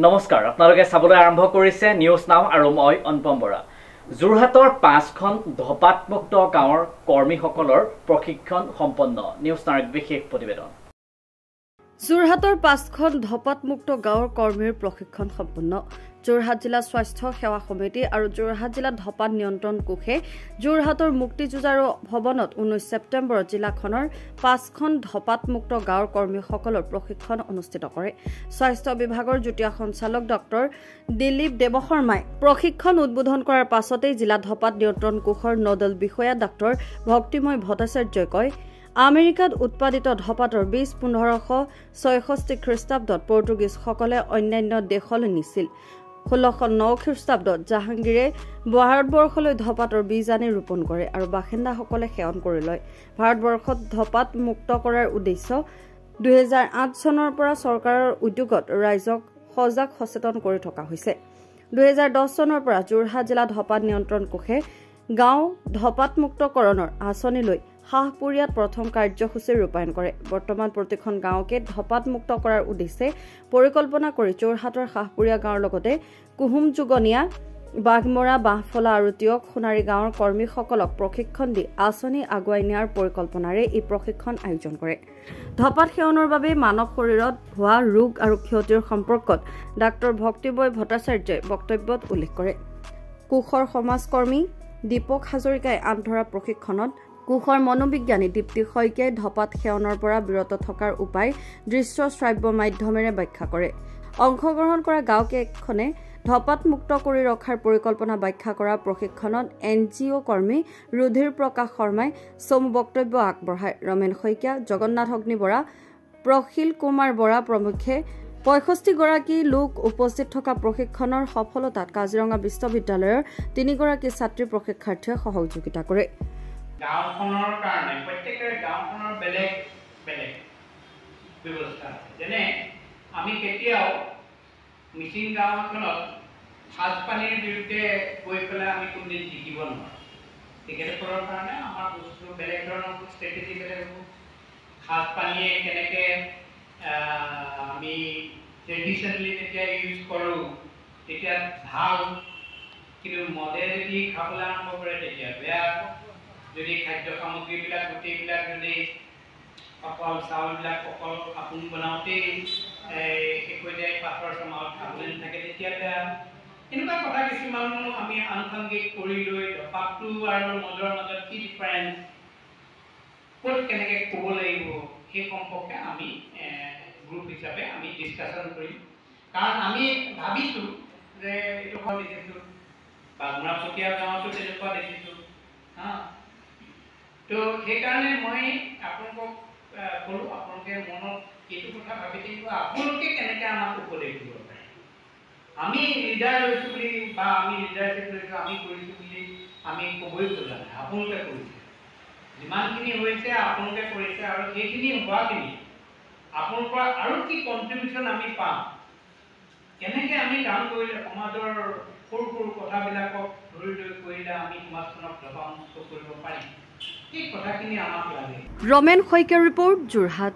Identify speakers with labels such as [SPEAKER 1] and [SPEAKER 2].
[SPEAKER 1] নমস্কাৰ আপোনালোকে চাবলৈ আৰম্ভ কৰিছে নিউজ নাও আৰু মই অনুপম বৰা যোৰহাটৰ 5খন ধপাতমুক্ত গাঁৱৰ কৰ্মীসকলৰ প্ৰশিক্ষণ সম্পন্ন নিউজ নাওৰ বিশেষ প্ৰতিবেদন
[SPEAKER 2] যোৰহাটৰ 5খন ধপাতমুক্ত গাঁৱৰ কৰ্মীৰ প্ৰশিক্ষণ সম্পন্ন যোৰহাট জিলা স্বাস্থ্য সেৱা সমিতি আৰু যোৰহাট জিলা ধপাত নিয়ন্ত্ৰণ কোষে যোৰহাটৰ মুক্তি যুঁজাৰু ভৱনত 19 ছেপ্টেম্বৰত জিলাখনৰ 5খন ধপাতমুক্ত গাঁৱৰ কৰ্মীসকলৰ প্ৰশিক্ষণ অনুষ্ঠিত কৰে স্বাস্থ্য বিভাগৰ যুটীয়া সঞ্চালক ডক্টৰ দিলীপ দেৱশৰ্মাই প্ৰশিক্ষণ উদ্বোধন কৰাৰ পাছতেই জিলা ধপাত নিয়ন্ত্ৰণ কোষৰ নডেল বিষয়া ডক্টৰ ভক্তিময় ভট্টাচাৰ্যই কয় আমেৰিকাত উৎপাদিত ধপাতৰ 1566 খ্ৰীষ্টাব্দত পৰ্তুগীজসকলে অন্যান্য দেশলৈ নিছিল 1609 খ্ৰীষ্টাব্দত জাহাংগীৰে ভাৰতবৰ্ষলৈ ধপাতৰ বীজ আনি ৰোপণ কৰে আৰু বাসিন্দাসকলে সেৱন কৰি লয় ভাৰতবৰ্ষত ধপাত মুক্ত কৰাৰ উদ্দেশ্য 2008 চনৰ পৰা চৰকাৰৰ উদ্যোগত ৰাইজক সজাগ সচেতন কৰি থকা হৈছে 2010 চনৰ পৰা যোৰহাট জিলা ধপাত নিয়ন্ত্ৰণ কোষে গাঁও ধপাতমুক্তকৰণৰ আঁচনি লৈ হাহপুৰীয়াত প্ৰথম কাৰ্যসূচী ৰূপায়ণ কৰে বৰ্তমান প্ৰতিখন গাঁৱকে ধপাতমুক্ত কৰাৰ উদ্দেশ্যে পৰিকল্পনা কৰি যোৰহাটৰ হাহপুৰীয়া গাঁৱৰ লগতে কুহুম যুগনীয়া বাঘমৰা বাহফলা আৰু তিয়ক সোণাৰী গাঁৱৰ কৰ্মীসকলক প্ৰশিক্ষণ দি আঁচনি আগুৱাই নিয়াৰ পৰিকল্পনাৰে এই প্ৰশিক্ষণ আয়োজন কৰে ধপাত সেৱনৰ বাবে মানৱ শৰীৰত হোৱা ৰোগ আৰু ক্ষতিৰ সম্পৰ্কত ডাক্তৰ ভক্তিময় ভট্টাচাৰ্যই বক্তব্যত উল্লেখ কৰে কোষৰ সমাজকৰ্মী দীপক হাজৰিকাই আন্তৰা প্ৰশিক্ষণত কোষৰ মনোবিজ্ঞানী দীপ্তি শইকীয়াই ধপাত সেৱনৰ পৰা বিৰত থকাৰ উপায় দৃশ্য শ্ৰাব্য মাধ্যমেৰে ব্যাখ্যা কৰে অংশগ্ৰহণ কৰা গাঁওকেইখনে ধপাত মুক্ত কৰি ৰখাৰ পৰিকল্পনা ব্যাখ্যা কৰা প্ৰশিক্ষণত NGO কৰ্মী ৰুধিৰ প্ৰকাশ শৰ্মাই চমু বক্তব্য আগবঢ়ায় ৰমেন শইকীয়া জগন্নাথ অগ্নি বৰা প্ৰশীল কুমাৰ বৰা প্ৰমুখ্যে 65 গৰাকী লোক উপস্থিত থকা প্ৰশিক্ষণৰ সফলতাত কাজিৰঙা বিশ্ববিদ্যালয়ৰ 3 গৰাকী ছাত্ৰী প্ৰশিক্ষাৰ্থীয়ে সহযোগিতা কৰে
[SPEAKER 3] গাঁওখনৰ কাৰণে প্ৰত্যেকৰে গাঁওখনৰ বেলেগ বেলেগ ব্যৱস্থা যেনে আমি কেতিয়াও মিচিং গাঁওখনত সাজপানীৰ বিৰুদ্ধে গৈ পেলাই আমি কোনদিন জিকিব নোৱাৰোঁ তেখেতসকলৰ কাৰণে আমাৰ বস্তু বেলেগ ধৰণৰ ষ্ট্ৰেটেজি বেলেগ হ'ব সাজপানীয়ে কেনেকৈ আমি ট্ৰেডিশ্যনেলি যেতিয়া ইউজ কৰোঁ তেতিয়া ভাল কিন্তু মদে যদি খাবলৈ আৰম্ভ কৰে তেতিয়া বেয়া হ'ব যদি খাদ্য সামগ্ৰীবিলাক গোটেইবিলাক যদি অকল চাউলবিলাক অকল আপোন বনাওঁতেই একোদিয়াই পাথৰ চমাওত খাবলৈ নাথাকে তেতিয়া বেয়া এনেকুৱা কথা কিছুমান আমি আনুষংগিক কৰি লৈ ধপাতটো আৰু মদৰ মাজত কি ডিফাৰেঞ্চ ক'ত কেনেকৈ ক'ব লাগিব সেই সম্পৰ্কে আমি গ্ৰুপ হিচাপে আমি ডিছকাশ্যন কৰিম কাৰণ আমি ভাবিছোঁ যে এইটো দেখিছোঁ বাগমৰাপটীয়া গাঁৱতো তেনেকুৱা দেখিছোঁ তো সেইকাৰণে মই আপোনালোকক ক'লোঁ আপোনালোকে মনত এইটো কথা ভাবি থাকিব আপোনালোকে কেনেকৈ আমাক উপদেশ দিব পাৰে আমি লিডাৰ লৈছোঁ বুলি বা আমি লিডাৰশ্বিপ লৈছোঁ আমি কৰিছোঁ বুলি আমি ক'বই খোজা নাই আপোনালোকে কৰিছে যিমানখিনি হৈছে আপোনালোকে কৰিছে আৰু সেইখিনি হোৱাখিনি আপোনালোকৰ আৰু কি কণ্ট্ৰিবিউশ্যন আমি পাম কেনেকৈ আমি কাম কৰিলে সমাজৰ সৰু সৰু কথাবিলাকক ধৰি লৈ কৰিলে আমি সমাজখনক ধপাতমুক্ত কৰিব পাৰিম এই কথাখিনি আমাক লাগে
[SPEAKER 2] ৰমেন শইকীয়াৰ ৰিপৰ্ট যোৰহাট।